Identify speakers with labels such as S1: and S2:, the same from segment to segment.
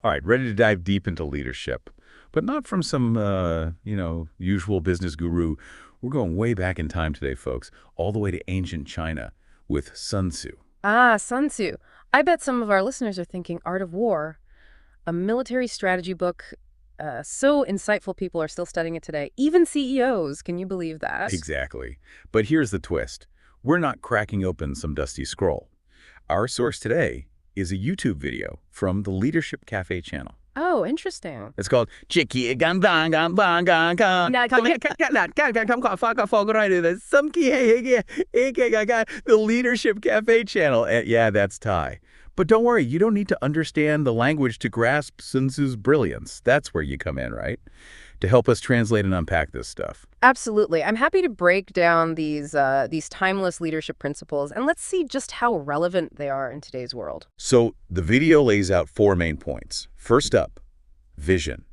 S1: All right, ready to dive deep into leadership, but not from some, usual business guru. We're going way back in time today, folks, all the way to ancient China with Sun Tzu.
S2: Ah, Sun Tzu. I bet some of our listeners are thinking Art of War, a military strategy book. So insightful people are still studying it today. Even CEOs, can you believe that?
S1: Exactly. But here's the twist. We're not cracking open some dusty scroll. Our source today is a YouTube video from the Leadership Cafe channel.
S2: Oh, interesting.
S1: It's called Chicky Gan Bang Gan Bang Gan Gan. The Leadership Cafe channel. Yeah, that's Thai. But don't worry, you don't need to understand the language to grasp Sun Tzu's brilliance. That's where you come in, right? To help us translate and unpack this stuff.
S2: Absolutely. I'm happy to break down these timeless leadership principles, and let's see just how relevant they are in today's world.
S1: So the video lays out four main points. First up, vision.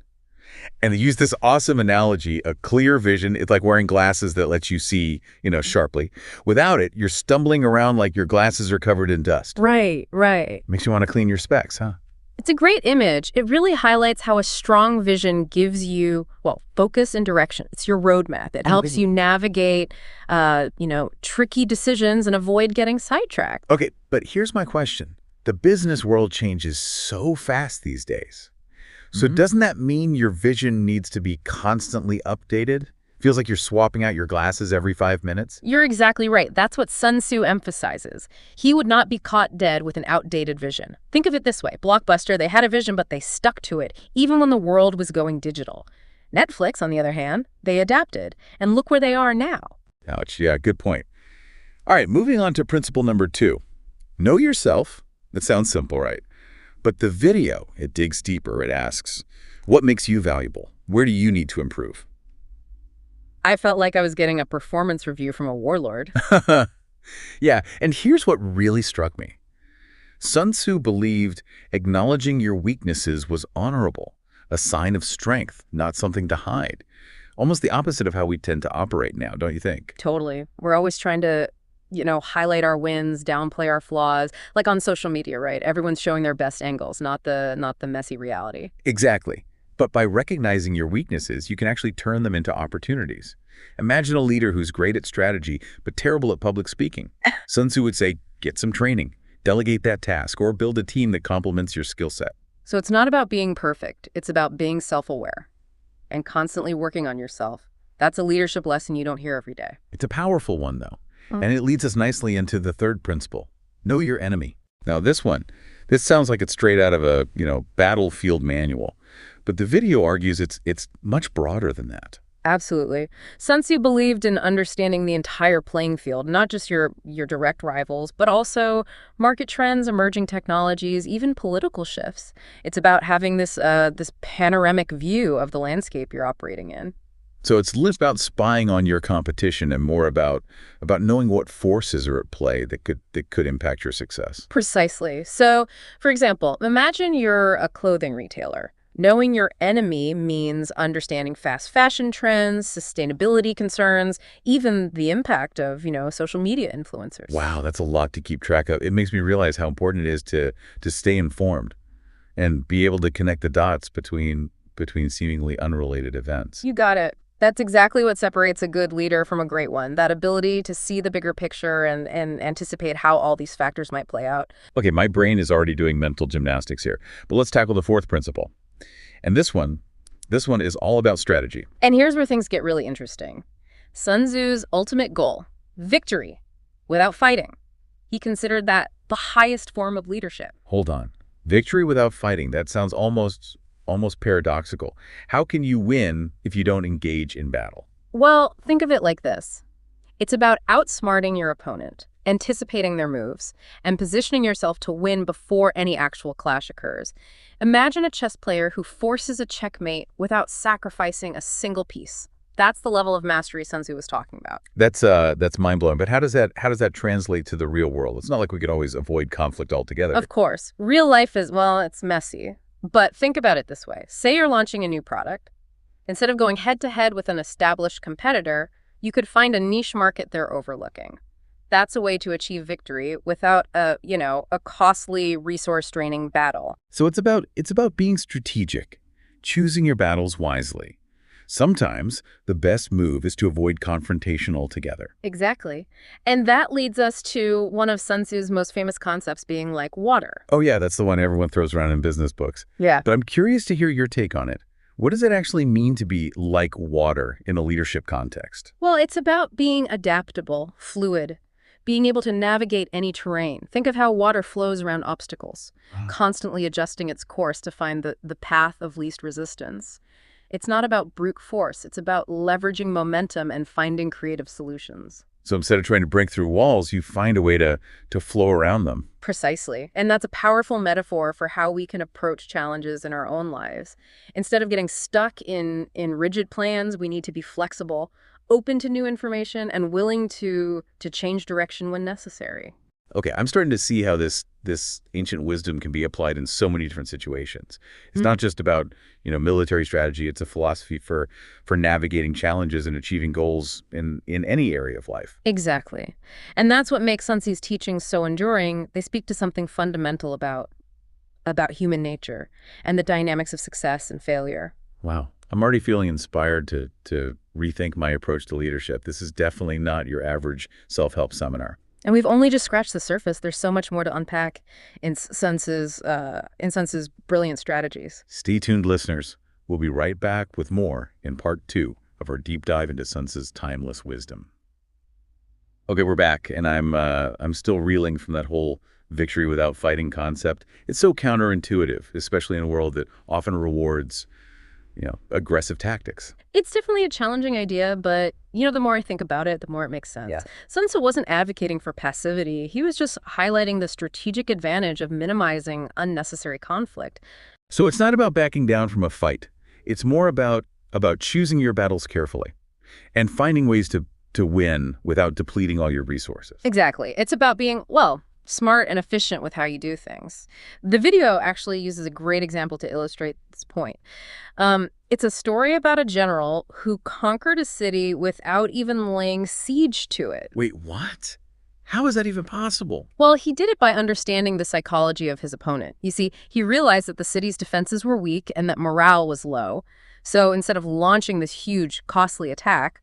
S1: And they use this awesome analogy, a clear vision. It's like wearing glasses that lets you see, sharply. Without it, you're stumbling around like your glasses are covered in dust.
S2: Right, right.
S1: Makes you want to clean your specs, huh?
S2: It's a great image. It really highlights how a strong vision gives you, well, focus and direction. It's your roadmap. It helps you navigate, tricky decisions and avoid getting sidetracked.
S1: Okay, but here's my question. The business world changes so fast these days. So doesn't that mean your vision needs to be constantly updated? Feels like you're swapping out your glasses every 5 minutes?
S2: You're exactly right. That's what Sun Tzu emphasizes. He would not be caught dead with an outdated vision. Think of it this way. Blockbuster, they had a vision, but they stuck to it, even when the world was going digital. Netflix, on the other hand, they adapted. And look where they are now.
S1: Ouch, yeah, good point. All right, moving on to principle number 2. Know yourself. That sounds simple, right? But the video, it digs deeper. It asks, what makes you valuable? Where do you need to improve?
S2: I felt like I was getting a performance review from a warlord.
S1: Yeah, and here's what really struck me. Sun Tzu believed acknowledging your weaknesses was honorable, a sign of strength, not something to hide. Almost the opposite of how we tend to operate now, don't you think?
S2: Totally. We're always trying to, highlight our wins, downplay our flaws, like on social media, right? Everyone's showing their best angles, not the messy reality.
S1: Exactly. But by recognizing your weaknesses, you can actually turn them into opportunities. Imagine a leader who's great at strategy, but terrible at public speaking. Sun Tzu would say, get some training, delegate that task, or build a team that complements your skill set.
S2: So it's not about being perfect. It's about being self-aware and constantly working on yourself. That's a leadership lesson you don't hear every day.
S1: It's a powerful one, though. And it leads us nicely into the third principle. Know your enemy. Now, this sounds like it's straight out of a, battlefield manual. But the video argues it's much broader than that.
S2: Absolutely. Sun Tzu believed in understanding the entire playing field, not just your direct rivals, but also market trends, emerging technologies, even political shifts. It's about having this panoramic view of the landscape you're operating in.
S1: So it's less about spying on your competition and more about knowing what forces are at play that could impact your success.
S2: Precisely. So, for example, imagine you're a clothing retailer. Knowing your enemy means understanding fast fashion trends, sustainability concerns, even the impact of, social media influencers.
S1: Wow, that's a lot to keep track of. It makes me realize how important it is to stay informed and be able to connect the dots between seemingly unrelated events.
S2: You got it. That's exactly what separates a good leader from a great one, that ability to see the bigger picture and anticipate how all these factors might play out.
S1: Okay, my brain is already doing mental gymnastics here, but let's tackle the fourth principle. And this one is all about strategy.
S2: And here's where things get really interesting. Sun Tzu's ultimate goal, victory, without fighting. He considered that the highest form of leadership.
S1: Hold on. Victory without fighting, that sounds almost paradoxical. How can you win if you don't engage in battle?
S2: Well, think of it like this. It's about outsmarting your opponent, anticipating their moves, and positioning yourself to win before any actual clash occurs. Imagine a chess player who forces a checkmate without sacrificing a single piece. That's the level of mastery Sun Tzu was talking about.
S1: That's mind-blowing. But how does that translate to the real world? It's not like we could always avoid conflict altogether.
S2: Of course. Real life is, well, it's messy. But think about it this way. Say you're launching a new product. Instead of going head-to-head with an established competitor, you could find a niche market they're overlooking. That's a way to achieve victory without a costly resource-draining battle.
S1: So it's about being strategic, choosing your battles wisely. Sometimes the best move is to avoid confrontation altogether.
S2: Exactly. And that leads us to one of Sun Tzu's most famous concepts being like water.
S1: Oh yeah, that's the one everyone throws around in business books.
S2: Yeah.
S1: But I'm curious to hear your take on it. What does it actually mean to be like water in a leadership context?
S2: Well, it's about being adaptable, fluid, being able to navigate any terrain. Think of how water flows around obstacles, constantly adjusting its course to find the path of least resistance. It's not about brute force. It's about leveraging momentum and finding creative solutions.
S1: So instead of trying to break through walls, you find a way to flow around them.
S2: Precisely. And that's a powerful metaphor for how we can approach challenges in our own lives. Instead of getting stuck in rigid plans, we need to be flexible, open to new information, and willing to change direction when necessary.
S1: Okay, I'm starting to see how this ancient wisdom can be applied in so many different situations. It's not just about, military strategy. It's a philosophy for navigating challenges and achieving goals in any area of life.
S2: Exactly. And that's what makes Sun Tzu's teachings so enduring. They speak to something fundamental about human nature and the dynamics of success and failure.
S1: Wow. I'm already feeling inspired to rethink my approach to leadership. This is definitely not your average self-help seminar.
S2: And we've only just scratched the surface. There's so much more to unpack in Sun Tzu's brilliant strategies.
S1: Stay tuned, listeners. We'll be right back with more in part 2 of our deep dive into Sun Tzu's timeless wisdom. Okay, we're back, and I'm still reeling from that whole victory without fighting concept. It's so counterintuitive, especially in a world that often rewards, aggressive tactics.
S2: It's definitely a challenging idea, but, the more I think about it, the more it makes sense.
S1: Yeah.
S2: Sun Tzu wasn't advocating for passivity. He was just highlighting the strategic advantage of minimizing unnecessary conflict.
S1: So it's not about backing down from a fight. It's more about choosing your battles carefully and finding ways to win without depleting all your resources.
S2: Exactly. It's about being, smart and efficient with how you do things. The video actually uses a great example to illustrate this point. It's a story about a general who conquered a city without even laying siege to it.
S1: Wait, what? How is that even possible?
S2: Well, he did it by understanding the psychology of his opponent. You see, he realized that the city's defenses were weak and that morale was low. So instead of launching this huge, costly attack,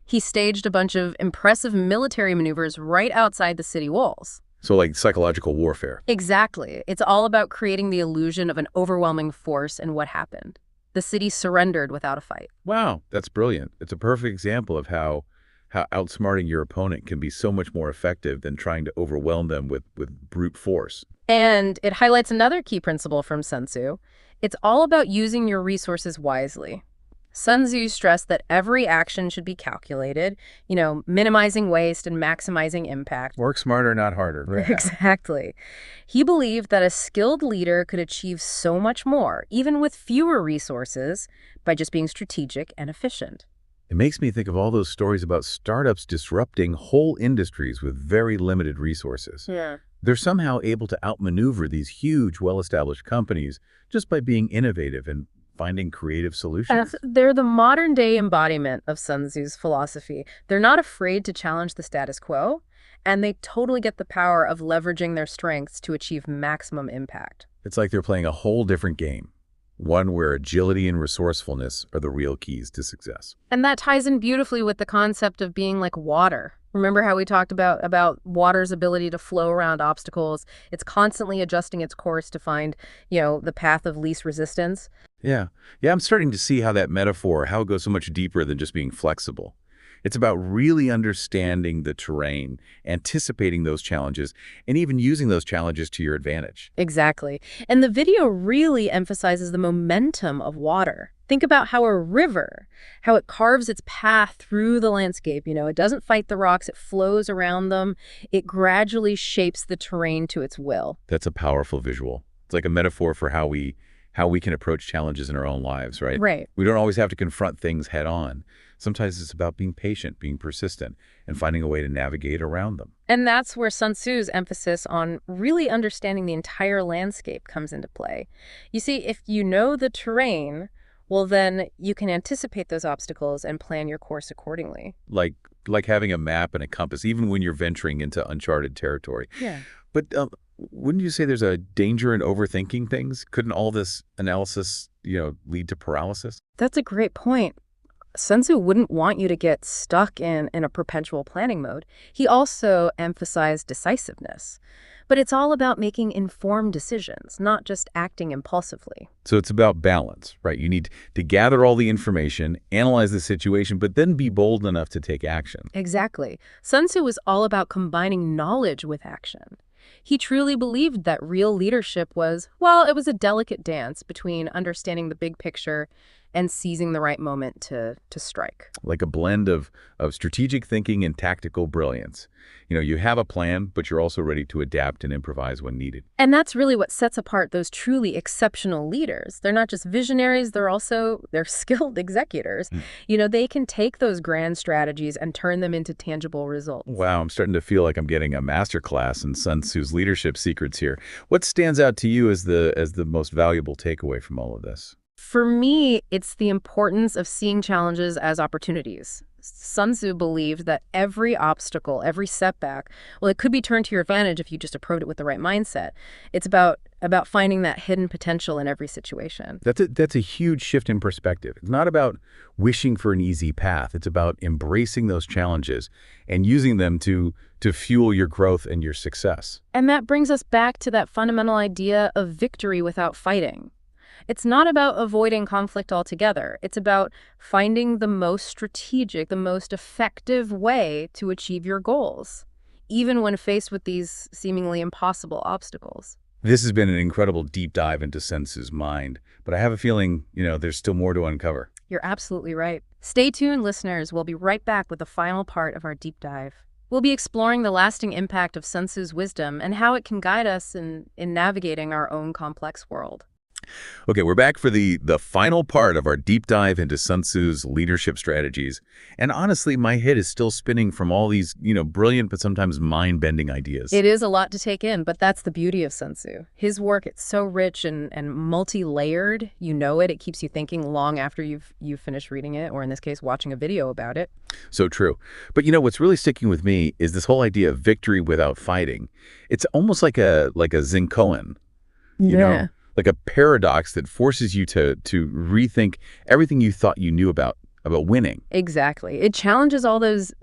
S2: he staged a bunch of impressive military maneuvers right outside the city walls.
S1: So like psychological warfare.
S2: Exactly. It's all about creating the illusion of an overwhelming force, and what happened. The city surrendered without a fight.
S1: Wow, that's brilliant. It's a perfect example of how outsmarting your opponent can be so much more effective than trying to overwhelm them with brute force.
S2: And it highlights another key principle from Sun Tzu. It's all about using your resources wisely. Sun Tzu stressed that every action should be calculated, minimizing waste and maximizing impact.
S1: Work smarter, not harder.
S2: Exactly. He believed that a skilled leader could achieve so much more, even with fewer resources, by just being strategic and efficient.
S1: It makes me think of all those stories about startups disrupting whole industries with very limited resources.
S2: Yeah.
S1: They're somehow able to outmaneuver these huge, well-established companies just by being innovative and finding creative solutions.
S2: They're the modern-day embodiment of Sun Tzu's philosophy. They're not afraid to challenge the status quo, and they totally get the power of leveraging their strengths to achieve maximum impact.
S1: It's like they're playing a whole different game, one where agility and resourcefulness are the real keys to success.
S2: And that ties in beautifully with the concept of being like water. Remember how we talked about water's ability to flow around obstacles? It's constantly adjusting its course to find, the path of least resistance.
S1: Yeah, I'm starting to see how that metaphor, how it goes so much deeper than just being flexible. It's about really understanding the terrain, anticipating those challenges, and even using those challenges to your advantage.
S2: Exactly. And the video really emphasizes the momentum of water. Think about how a river, how it carves its path through the landscape. It doesn't fight the rocks, it flows around them. It gradually shapes the terrain to its will.
S1: That's a powerful visual. It's like a metaphor for how we can approach challenges in our own lives, right?
S2: Right.
S1: We don't always have to confront things head on. Sometimes it's about being patient, being persistent, and finding a way to navigate around them.
S2: And that's where Sun Tzu's emphasis on really understanding the entire landscape comes into play. You see, if you know the terrain, well, then you can anticipate those obstacles and plan your course accordingly.
S1: Like like having a map and a compass, even when you're venturing into uncharted territory.
S2: Yeah.
S1: But wouldn't you say there's a danger in overthinking things? Couldn't all this analysis, lead to paralysis?
S2: That's a great point. Sun Tzu wouldn't want you to get stuck in a perpetual planning mode. He also emphasized decisiveness. But it's all about making informed decisions, not just acting impulsively.
S1: So it's about balance, right? You need to gather all the information, analyze the situation, but then be bold enough to take action.
S2: Exactly. Sun Tzu was all about combining knowledge with action. He truly believed that real leadership was, well, it was a delicate dance between understanding the big picture and seizing the right moment to strike.
S1: Like a blend of strategic thinking and tactical brilliance. You have a plan, but you're also ready to adapt and improvise when needed.
S2: And that's really what sets apart those truly exceptional leaders. They're not just visionaries, they're skilled executors. They can take those grand strategies and turn them into tangible results.
S1: Wow, I'm starting to feel like I'm getting a masterclass in Sun Tzu's leadership secrets here. What stands out to you as the most valuable takeaway from all of this?
S2: For me, it's the importance of seeing challenges as opportunities. Sun Tzu believed that every obstacle, every setback, well, it could be turned to your advantage if you just approach it with the right mindset. It's about finding that hidden potential in every situation.
S1: That's a huge shift in perspective. It's not about wishing for an easy path. It's about embracing those challenges and using them to fuel your growth and your success.
S2: And that brings us back to that fundamental idea of victory without fighting. It's not about avoiding conflict altogether. It's about finding the most strategic, the most effective way to achieve your goals, even when faced with these seemingly impossible obstacles.
S1: This has been an incredible deep dive into Sun Tzu's mind, but I have a feeling, there's still more to uncover.
S2: You're absolutely right. Stay tuned, listeners. We'll be right back with the final part of our deep dive. We'll be exploring the lasting impact of Sun Tzu's wisdom and how it can guide us in navigating our own complex world.
S1: Okay, we're back for the final part of our deep dive into Sun Tzu's leadership strategies. And honestly, my head is still spinning from all these, brilliant but sometimes mind-bending ideas.
S2: It is a lot to take in, but that's the beauty of Sun Tzu. His work, it's so rich and multi-layered. It keeps you thinking long after you've finished reading it, or in this case, watching a video about it.
S1: So true. But what's really sticking with me is this whole idea of victory without fighting. It's almost like a Zen koan, like a paradox that forces you to rethink everything you thought you knew about winning.
S2: Exactly. It challenges all those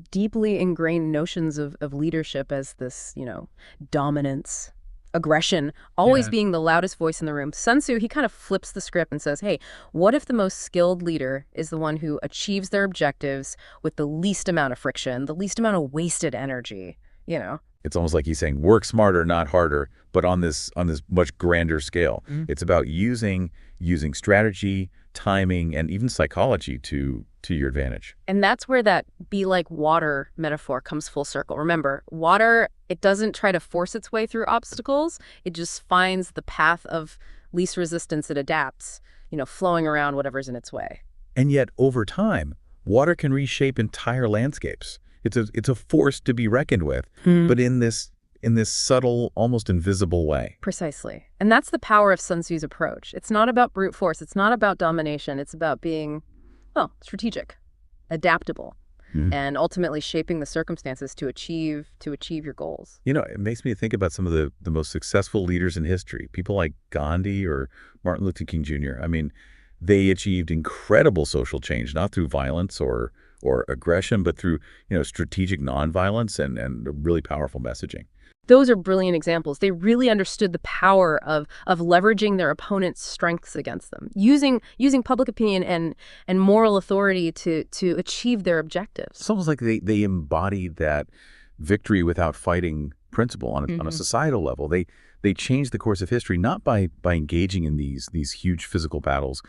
S2: deeply ingrained notions of leadership as this, dominance, aggression, always being the loudest voice in the room. Sun Tzu, he kind of flips the script and says, hey, what if the most skilled leader is the one who achieves their objectives with the least amount of friction, the least amount of wasted energy,
S1: It's almost like he's saying, work smarter, not harder, but on this much grander scale. It's about using strategy, timing, and even psychology to your advantage.
S2: And that's where that be like water metaphor comes full circle. Remember, water, it doesn't try to force its way through obstacles. It just finds the path of least resistance. It adapts, flowing around whatever's in its way.
S1: And yet, over time, water can reshape entire landscapes. It's a force to be reckoned with, but in this subtle, almost invisible way.
S2: Precisely. And that's the power of Sun Tzu's approach. It's not about brute force. It's not about domination. It's about being, strategic, adaptable, and ultimately shaping the circumstances to achieve your goals.
S1: It makes me think about some of the most successful leaders in history, people like Gandhi or Martin Luther King Jr. I mean, they achieved incredible social change, not through violence or aggression, but through, strategic nonviolence and really powerful messaging.
S2: Those are brilliant examples. They really understood the power of leveraging their opponent's strengths against them, using public opinion and moral authority to achieve their objectives.
S1: It's almost like they embodied that victory without fighting principle on a societal level. They changed the course of history not by engaging in these huge physical battles,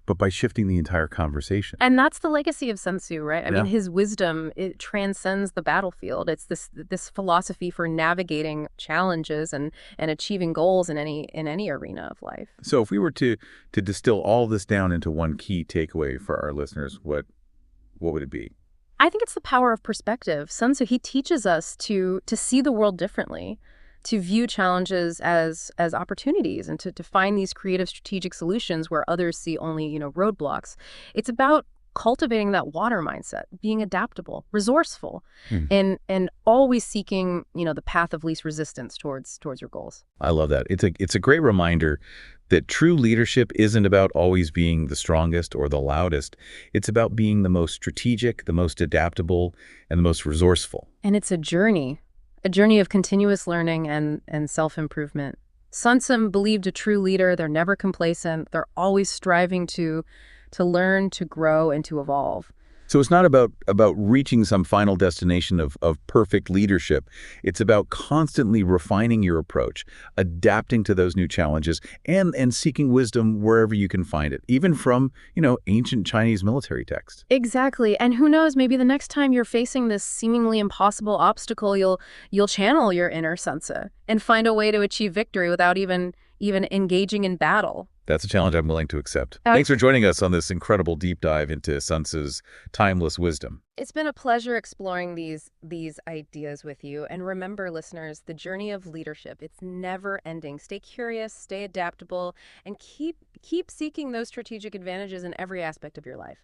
S1: but by shifting the entire conversation.
S2: And that's the legacy of Sun Tzu, right? I mean, his wisdom, it transcends the battlefield. It's this philosophy for navigating challenges and achieving goals in any arena of life.
S1: So if we were to distill all this down into one key takeaway for our listeners, what would it be?
S2: I think it's the power of perspective. Sun Tzu, he teaches us to see the world differently, to view challenges as opportunities, and to find these creative strategic solutions where others see only, roadblocks. It's about cultivating that water mindset, being adaptable, resourceful,
S1: Hmm.
S2: and always seeking, the path of least resistance towards your goals.
S1: I love that. It's a great reminder that true leadership isn't about always being the strongest or the loudest. It's about being the most strategic, the most adaptable, and the most resourceful.
S2: And it's a journey of continuous learning and self-improvement. Sun Tzu believed a true leader, they're never complacent, they're always striving to learn, to grow, and to evolve.
S1: So it's not about reaching some final destination of perfect leadership. It's about constantly refining your approach, adapting to those new challenges, and seeking wisdom wherever you can find it, even from, ancient Chinese military texts.
S2: Exactly. And who knows, maybe the next time you're facing this seemingly impossible obstacle, you'll channel your inner Sun Tzu and find a way to achieve victory without even engaging in battle.
S1: That's a challenge I'm willing to accept.
S2: Uh,
S1: Thanks for joining us on this incredible deep dive into Sun Tzu's timeless wisdom.
S2: It's been a pleasure exploring these ideas with you. And remember, listeners, the journey of leadership, it's never ending. Stay curious, stay adaptable, and keep seeking those strategic advantages in every aspect of your life.